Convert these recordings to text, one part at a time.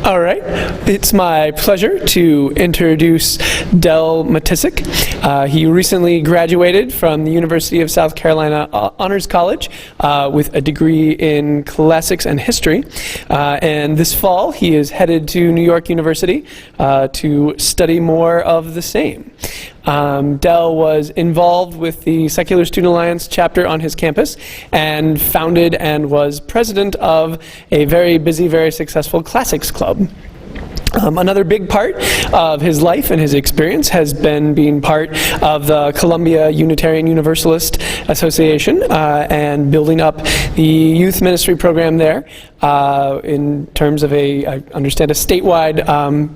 All right, it's my pleasure to introduce Del Maticic. He recently graduated from the University of South Carolina Honors College with a degree in classics and history. And this fall, he is headed to New York University to study more of the same. Del was involved with the Secular Student Alliance chapter on his campus and founded and was president of a very busy, very successful classics club. Another big part of his life and his experience has been being part of the Columbia Unitarian Universalist Association and building up the youth ministry program there in terms of I understand, a statewide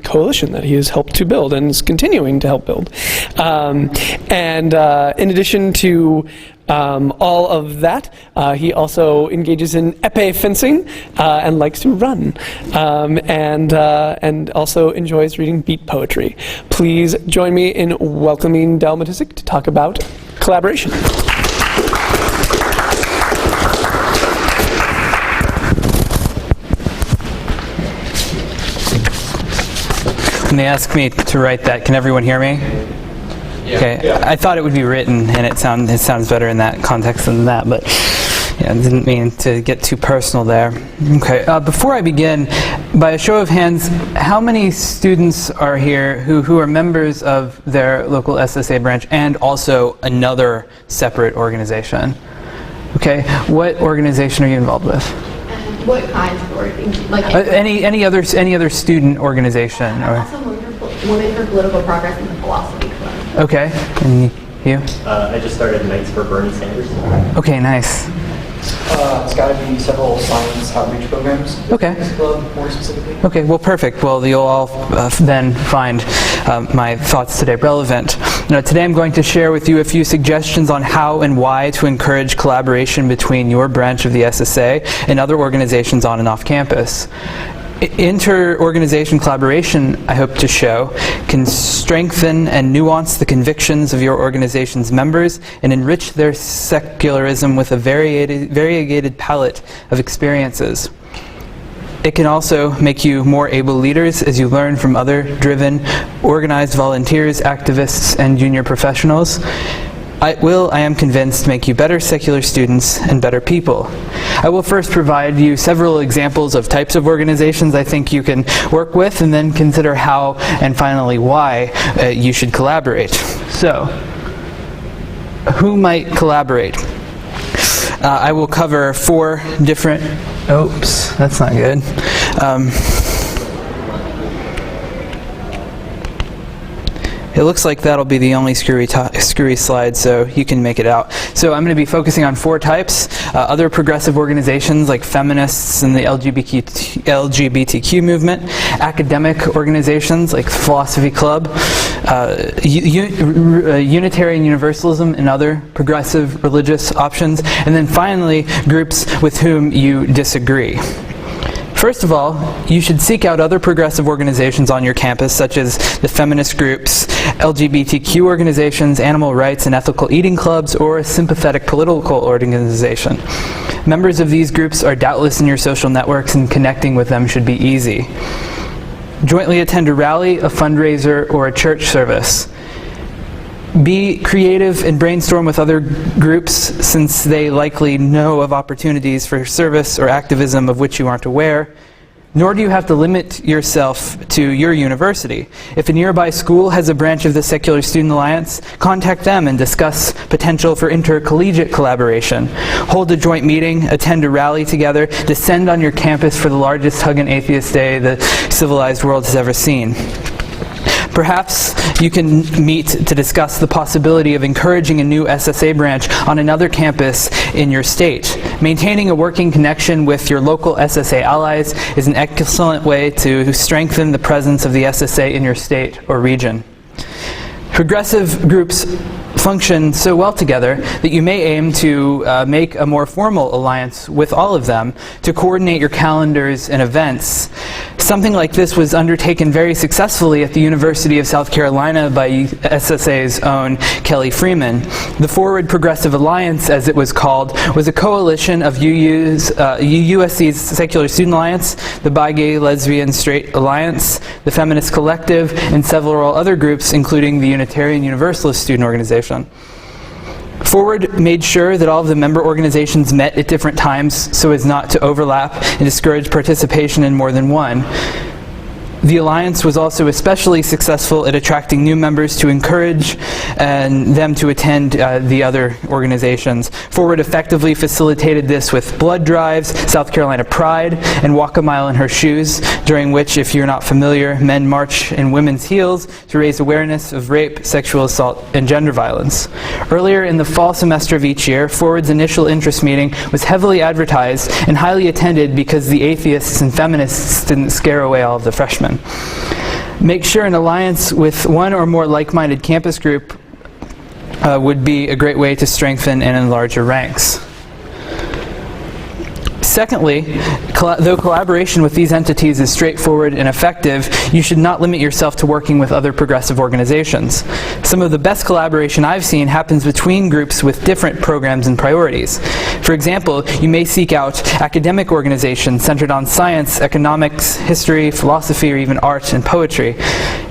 coalition that he has helped to build and is continuing to help build. In addition to all of that, he also engages in epee fencing and likes to run, and also enjoys reading beat poetry. Please join me in welcoming Del Maticic to talk about collaboration. When they ask me to write that, can everyone hear me? Yeah. Okay, yeah. I thought it would be written, and it sounds better in that context than that, but yeah, I didn't mean to get too personal there. Okay, before I begin, by a show of hands, how many students are here who are members of their local SSA branch and also another separate organization? Okay, what organization are you involved with? What kinds of organizations? Like any other student organization? Or? Also Women for Political Progress and the Philosophy Club. Okay, and you? I just started Knights for Bernie Sanders. Okay, nice. It's got to be several science outreach programs. Okay. This club, more specifically. Okay, well, perfect. Well, you'll all then find my thoughts today relevant. Now, today I'm going to share with you a few suggestions on how and why to encourage collaboration between your branch of the SSA and other organizations on and off campus. Inter-organization collaboration, I hope to show, can strengthen and nuance the convictions of your organization's members and enrich their secularism with a variegated palette of experiences. It can also make you more able leaders as you learn from other driven, organized volunteers, activists, and junior professionals. I am convinced, make you better secular students and better people. I will first provide you several examples of types of organizations I think you can work with, and then consider how and finally why you should collaborate. So, who might collaborate? I will cover 4 different... Oops, that's not good. It looks like that'll be the only screwy slide, so you can make it out. So I'm going to be focusing on 4 types. Other progressive organizations like feminists and the LGBTQ movement, academic organizations like the Philosophy Club, Unitarian Universalism and other progressive religious options, and then finally groups with whom you disagree. First of all, you should seek out other progressive organizations on your campus, such as the feminist groups, LGBTQ organizations, animal rights and ethical eating clubs, or a sympathetic political organization. Members of these groups are doubtless in your social networks, and connecting with them should be easy. Jointly attend a rally, a fundraiser, or a church service. Be creative and brainstorm with other groups, since they likely know of opportunities for service or activism of which you aren't aware. Nor do you have to limit yourself to your university. If a nearby school has a branch of the Secular Student Alliance, contact them and discuss potential for intercollegiate collaboration. Hold a joint meeting, attend a rally together, descend on your campus for the largest Hug an Atheist Day the civilized world has ever seen. Perhaps you can meet to discuss the possibility of encouraging a new SSA branch on another campus in your state. Maintaining a working connection with your local SSA allies is an excellent way to strengthen the presence of the SSA in your state or region. Progressive groups function so well together that you may aim to make a more formal alliance with all of them to coordinate your calendars and events. Something like this was undertaken very successfully at the University of South Carolina by SSA's own Kelly Freeman. The Forward Progressive Alliance, as it was called, was a coalition of USC's Secular Student Alliance, the Bi, Gay, Lesbian, Straight Alliance, the Feminist Collective, and several other groups, including the Unitarian Universalist Student Organization. Forward made sure that all of the member organizations met at different times so as not to overlap and discourage participation in more than one. The Alliance was also especially successful at attracting new members to encourage them to attend the other organizations. Forward effectively facilitated this with blood drives, South Carolina Pride, and Walk a Mile in Her Shoes, during which, if you're not familiar, men march in women's heels to raise awareness of rape, sexual assault, and gender violence. Earlier in the fall semester of each year, Forward's initial interest meeting was heavily advertised and highly attended because the atheists and feminists didn't scare away all of the freshmen. Make sure an alliance with one or more like-minded campus group would be a great way to strengthen and enlarge your ranks. Secondly, though collaboration with these entities is straightforward and effective, you should not limit yourself to working with other progressive organizations. Some of the best collaboration I've seen happens between groups with different programs and priorities. For example, you may seek out academic organizations centered on science, economics, history, philosophy, or even art and poetry.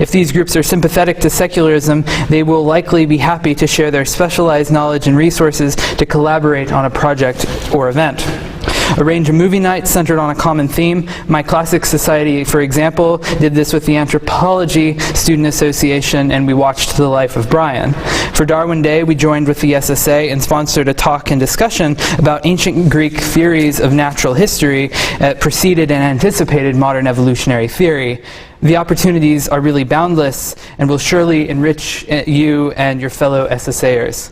If these groups are sympathetic to secularism, they will likely be happy to share their specialized knowledge and resources to collaborate on a project or event. Arrange a movie night centered on a common theme. My Classic Society, for example, did this with the Anthropology Student Association, and we watched The Life of Brian. For Darwin Day, we joined with the SSA and sponsored a talk and discussion about ancient Greek theories of natural history that preceded and anticipated modern evolutionary theory. The opportunities are really boundless and will surely enrich you and your fellow SSAers.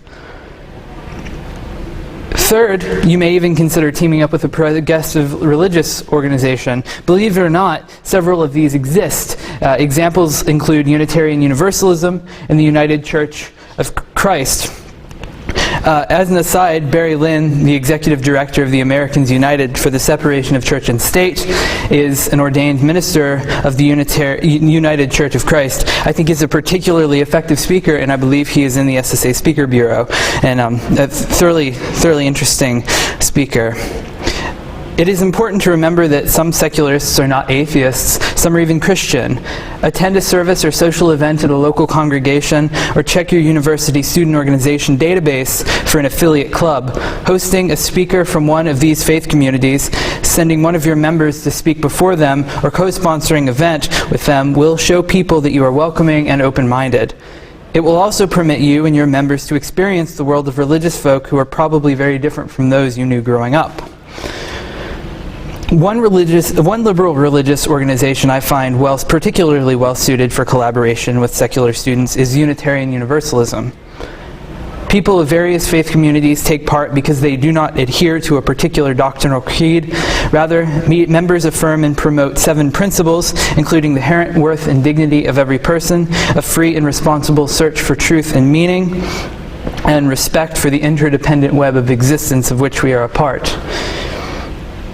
Third, you may even consider teaming up with a progressive religious organization. Believe it or not, several of these exist. Examples include Unitarian Universalism and the United Church of Christ. As an aside, Barry Lynn, the executive director of the Americans United for the Separation of Church and State, is an ordained minister of the United Church of Christ. I think he's a particularly effective speaker, and I believe he is in the SSA Speaker Bureau, and a thoroughly interesting speaker. It is important to remember that some secularists are not atheists, some are even Christian. Attend a service or social event at a local congregation, or check your university student organization database for an affiliate club. Hosting a speaker from one of these faith communities, sending one of your members to speak before them, or co-sponsoring an event with them will show people that you are welcoming and open-minded. It will also permit you and your members to experience the world of religious folk who are probably very different from those you knew growing up. One liberal religious organization I find particularly well suited for collaboration with secular students is Unitarian Universalism. People of various faith communities take part because they do not adhere to a particular doctrinal creed. Rather, members affirm and promote 7 principles, including the inherent worth and dignity of every person, a free and responsible search for truth and meaning, and respect for the interdependent web of existence of which we are a part.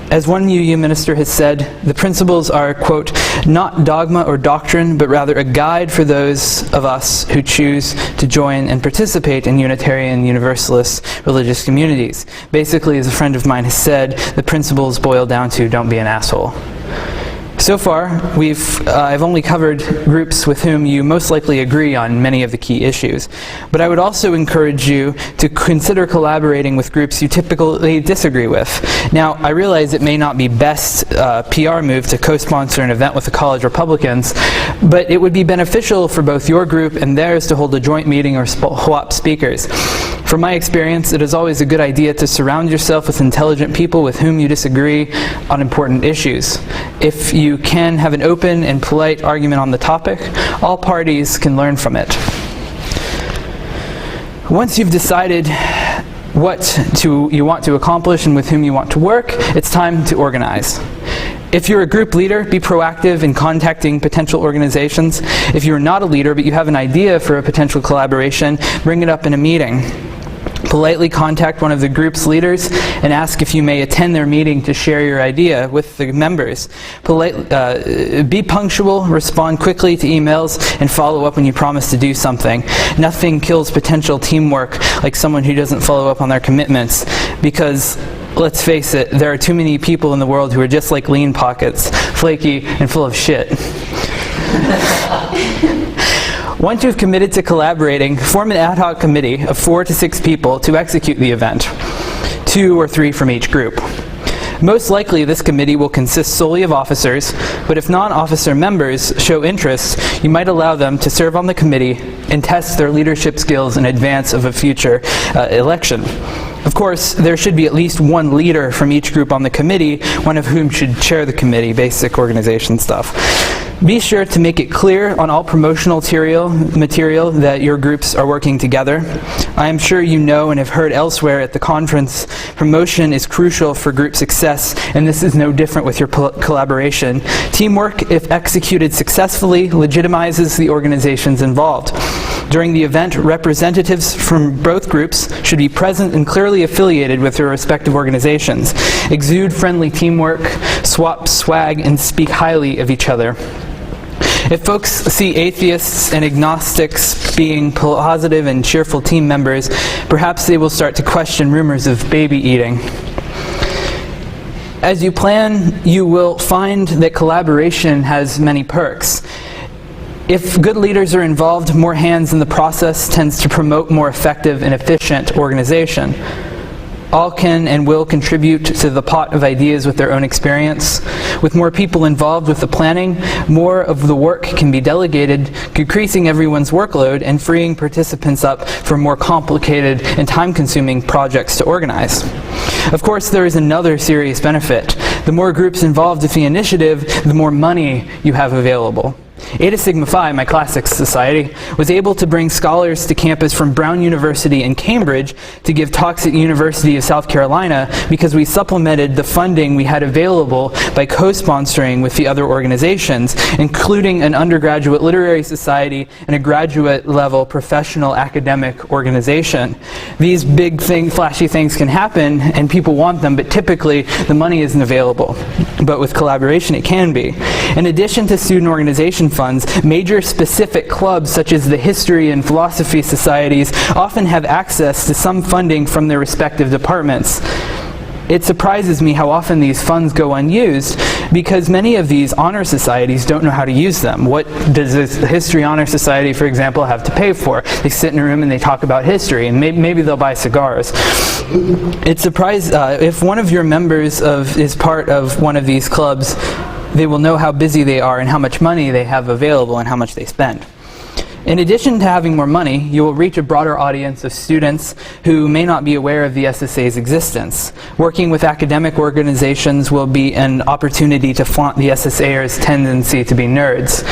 As one UU minister has said, the principles are, quote, not dogma or doctrine, but rather a guide for those of us who choose to join and participate in Unitarian Universalist religious communities. Basically, as a friend of mine has said, the principles boil down to don't be an asshole. So far, I've only covered groups with whom you most likely agree on many of the key issues. But I would also encourage you to consider collaborating with groups you typically disagree with. Now, I realize it may not be best PR move to co-sponsor an event with the college Republicans, but it would be beneficial for both your group and theirs to hold a joint meeting or swap speakers. From my experience, it is always a good idea to surround yourself with intelligent people with whom you disagree on important issues. If you can have an open and polite argument on the topic, all parties can learn from it. Once you've decided what you want to accomplish and with whom you want to work, it's time to organize. If you're a group leader, be proactive in contacting potential organizations. If you're not a leader but you have an idea for a potential collaboration, bring it up in a meeting. Politely contact one of the group's leaders and ask if you may attend their meeting to share your idea with the members. Be punctual, respond quickly to emails, and follow up when you promise to do something. Nothing kills potential teamwork like someone who doesn't follow up on their commitments, because let's face it, there are too many people in the world who are just like lean pockets, flaky and full of shit. Once you've committed to collaborating, form an ad hoc committee of 4 to 6 people to execute the event, 2 or 3 from each group. Most likely, this committee will consist solely of officers, but if non-officer members show interest, you might allow them to serve on the committee and test their leadership skills in advance of a future election. Of course, there should be at least one leader from each group on the committee, one of whom should chair the committee, basic organization stuff. Be sure to make it clear on all promotional material that your groups are working together. I am sure you know and have heard elsewhere at the conference, promotion is crucial for group success, and this is no different with your collaboration. Teamwork, if executed successfully, legitimizes the organizations involved. During the event, representatives from both groups should be present and clearly affiliated with their respective organizations. Exude friendly teamwork, swap swag, and speak highly of each other. If folks see atheists and agnostics being positive and cheerful team members, perhaps they will start to question rumors of baby eating. As you plan, you will find that collaboration has many perks. If good leaders are involved, more hands in the process tends to promote more effective and efficient organization. All can and will contribute to the pot of ideas with their own experience. With more people involved with the planning, more of the work can be delegated, decreasing everyone's workload and freeing participants up for more complicated and time-consuming projects to organize. Of course, there is another serious benefit. The more groups involved with the initiative, the more money you have available. Eta Sigma Phi, my classics society, was able to bring scholars to campus from Brown University in Cambridge to give talks at University of South Carolina because we supplemented the funding we had available by co-sponsoring with the other organizations, including an undergraduate literary society and a graduate-level professional academic organization. These big flashy things can happen, and people want them, but typically the money isn't available. But with collaboration, it can be. In addition to student organization funds, major specific clubs such as the history and philosophy societies often have access to some funding from their respective departments. It surprises me how often these funds go unused because many of these honor societies don't know how to use them. What does the History Honor Society, for example, have to pay for? They sit in a room and they talk about history, and maybe they'll buy cigars. It's surprising if one of your members is part of one of these clubs, they will know how busy they are and how much money they have available and how much they spend. In addition to having more money, you will reach a broader audience of students who may not be aware of the SSA's existence. Working with academic organizations will be an opportunity to flaunt the SSAers' tendency to be nerds.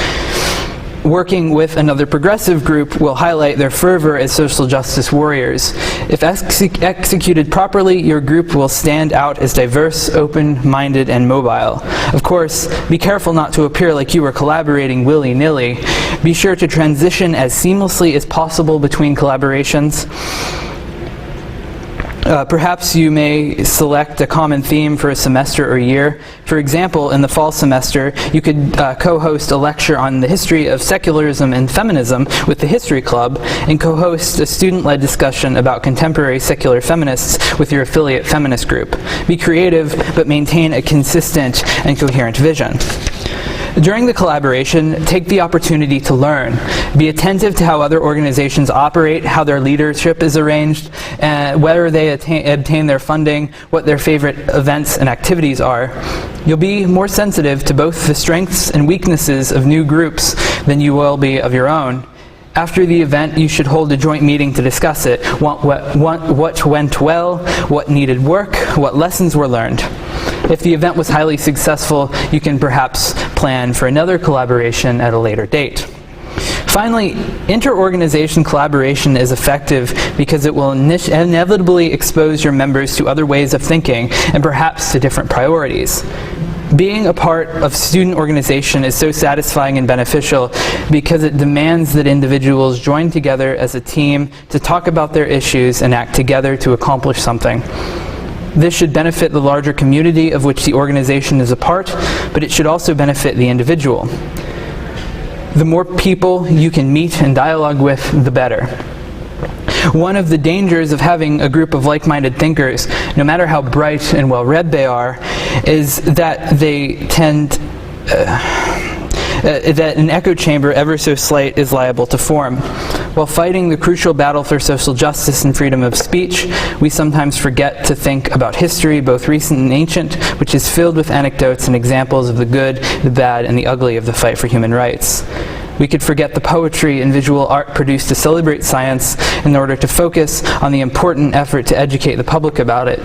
Working with another progressive group will highlight their fervor as social justice warriors. If executed properly, your group will stand out as diverse, open-minded, and mobile. Of course, be careful not to appear like you are collaborating willy-nilly. Be sure to transition as seamlessly as possible between collaborations. Perhaps you may select a common theme for a semester or year. For example, in the fall semester, you could co-host a lecture on the history of secularism and feminism with the History Club, and co-host a student-led discussion about contemporary secular feminists with your affiliate feminist group. Be creative, but maintain a consistent and coherent vision. During the collaboration, take the opportunity to learn. Be attentive to how other organizations operate, how their leadership is arranged, whether they obtain their funding, what their favorite events and activities are. You'll be more sensitive to both the strengths and weaknesses of new groups than you will be of your own. After the event, you should hold a joint meeting to discuss it. What went well, what needed work, what lessons were learned. If the event was highly successful, you can perhaps plan for another collaboration at a later date. Finally, inter-organization collaboration is effective because it will inevitably expose your members to other ways of thinking and perhaps to different priorities. Being a part of student organization is so satisfying and beneficial because it demands that individuals join together as a team to talk about their issues and act together to accomplish something. This should benefit the larger community of which the organization is a part, but it should also benefit the individual. The more people you can meet and dialogue with, the better. One of the dangers of having a group of like-minded thinkers, no matter how bright and well-read they are, is that they tend that an echo chamber ever so slight is liable to form. While fighting the crucial battle for social justice and freedom of speech, we sometimes forget to think about history, both recent and ancient, which is filled with anecdotes and examples of the good, the bad, and the ugly of the fight for human rights. We could forget the poetry and visual art produced to celebrate science in order to focus on the important effort to educate the public about it.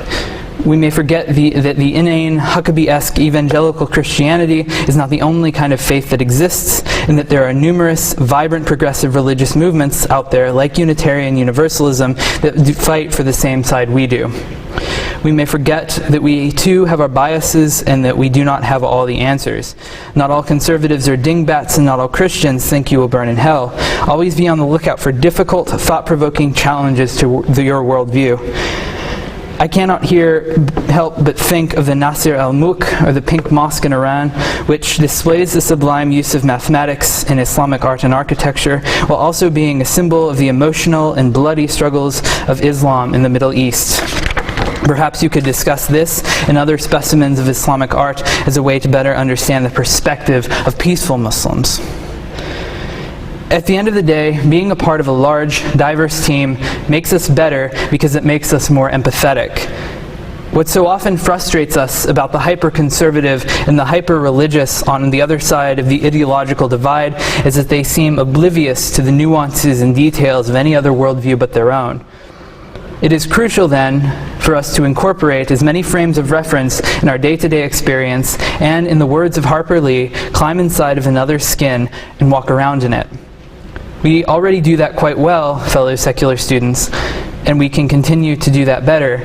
We may forget that the inane, Huckabee-esque evangelical Christianity is not the only kind of faith that exists, and that there are numerous, vibrant, progressive religious movements out there, like Unitarian Universalism, that fight for the same side we do. We may forget that we too have our biases and that we do not have all the answers. Not all conservatives are dingbats and not all Christians think you will burn in hell. Always be on the lookout for difficult, thought-provoking challenges to your worldview. I cannot help but think of the Nasir al-Mulk, or the Pink Mosque in Iran, which displays the sublime use of mathematics in Islamic art and architecture, while also being a symbol of the emotional and bloody struggles of Islam in the Middle East. Perhaps you could discuss this and other specimens of Islamic art as a way to better understand the perspective of peaceful Muslims. At the end of the day, being a part of a large, diverse team makes us better because it makes us more empathetic. What so often frustrates us about the hyper-conservative and the hyper-religious on the other side of the ideological divide is that they seem oblivious to the nuances and details of any other worldview but their own. It is crucial then for us to incorporate as many frames of reference in our day-to-day experience and, in the words of Harper Lee, climb inside of another's skin and walk around in it. We already do that quite well, fellow secular students, and we can continue to do that better.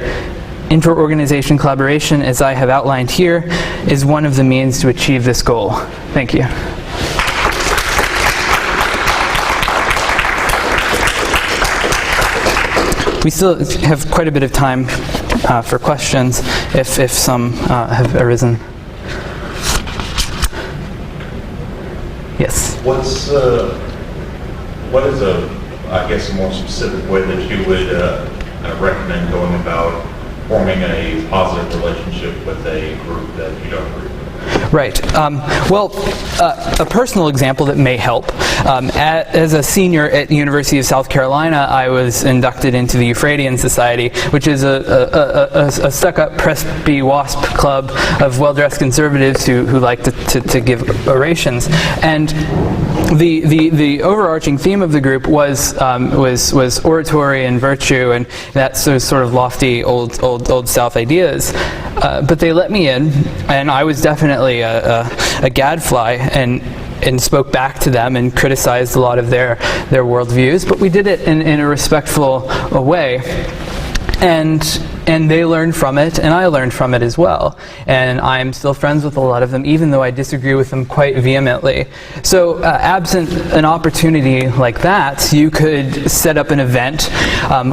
Inter-organization collaboration, as I have outlined here, is one of the means to achieve this goal. Thank you. We still have quite a bit of time for questions, if some have arisen. Yes? What is I guess, a more specific way that you would recommend going about forming a positive relationship with a group that you don't agree with? Right. A personal example that may help. As a senior at the University of South Carolina, I was inducted into the Euphratean Society, which is a stuck-up Presby WASP club of well-dressed conservatives who like to give orations. And the overarching theme of the group was oratory and virtue and that sort of lofty old South ideas. But they let me in, and I was definitely a gadfly and spoke back to them and criticized a lot of their worldviews. But we did it in a respectful way. And they learned from it, and I learned from it as well. And I'm still friends with a lot of them, even though I disagree with them quite vehemently. So absent an opportunity like that, you could set up an event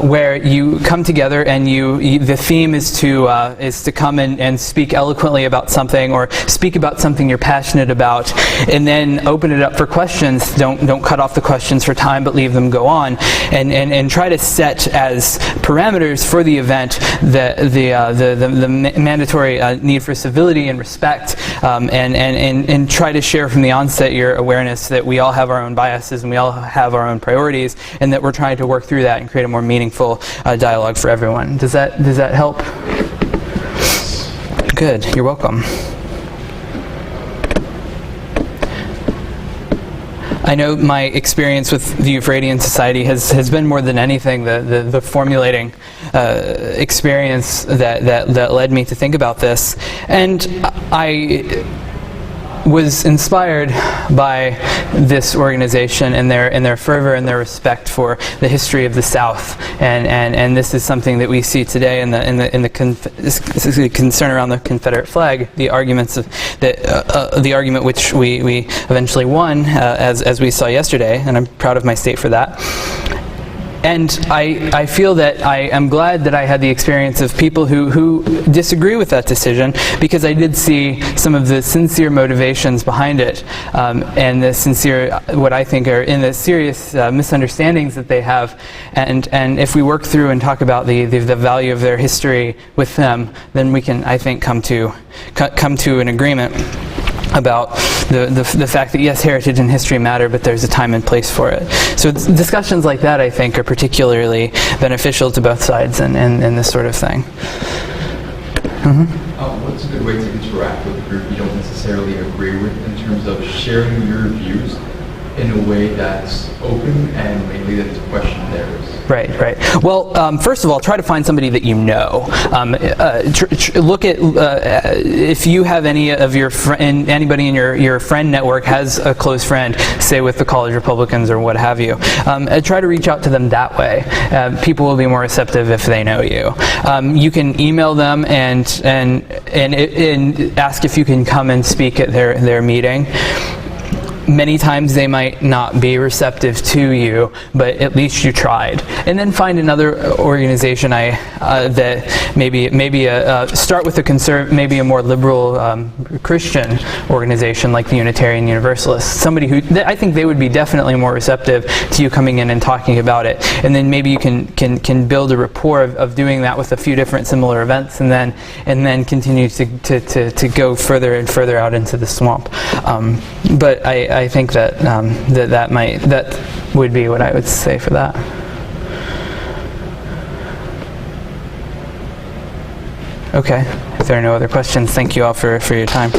where you come together and the theme is to come and speak eloquently about something, or speak about something you're passionate about, and then open it up for questions. Don't cut off the questions for time, but leave them go on, and try to set as parameters for the event the mandatory need for civility and respect, and try to share from the onset your awareness that we all have our own biases and we all have our own priorities, and that we're trying to work through that and create a more meaningful dialogue for everyone. Does that help? Good. You're welcome. I know my experience with the Euphratean Society has been more than anything the formulating experience that led me to think about this. And was inspired by this organization and their fervor and their respect for the history of the South, and this is something that we see today in the concern around the Confederate flag. The arguments of the argument which we eventually won, as we saw yesterday, and I'm proud of my state for that. And I feel that I am glad that I had the experience of people who disagree with that decision, because I did see some of the sincere motivations behind it, and the sincere, what I think are in the serious misunderstandings that they have. And if we work through and talk about the value of their history with them, then we can, I think, come to an agreement about the fact that yes, heritage and history matter, but there's a time and place for it. So discussions like that, I think, are particularly beneficial to both sides and this sort of thing. What's a good way to interact with a group you don't necessarily agree with in terms of sharing your views in a way that's open and mainly that's question theirs? Right. Well, first of all, try to find somebody that you know. Look at if you have any of your anybody in your friend network has a close friend, say with the college Republicans or what have you. Try to reach out to them that way. People will be more receptive if they know you. You can email them and ask if you can come and speak at their meeting. Many times they might not be receptive to you, but at least you tried. And then find another organization that maybe start with maybe a more liberal Christian organization like the Unitarian Universalist. Somebody who I think they would be definitely more receptive to you coming in and talking about it. And then maybe you can build a rapport of doing that with a few different similar events, and then continue to go further and further out into the swamp. But I think that that would be what I would say for that. Okay. If there are no other questions, thank you all for your time.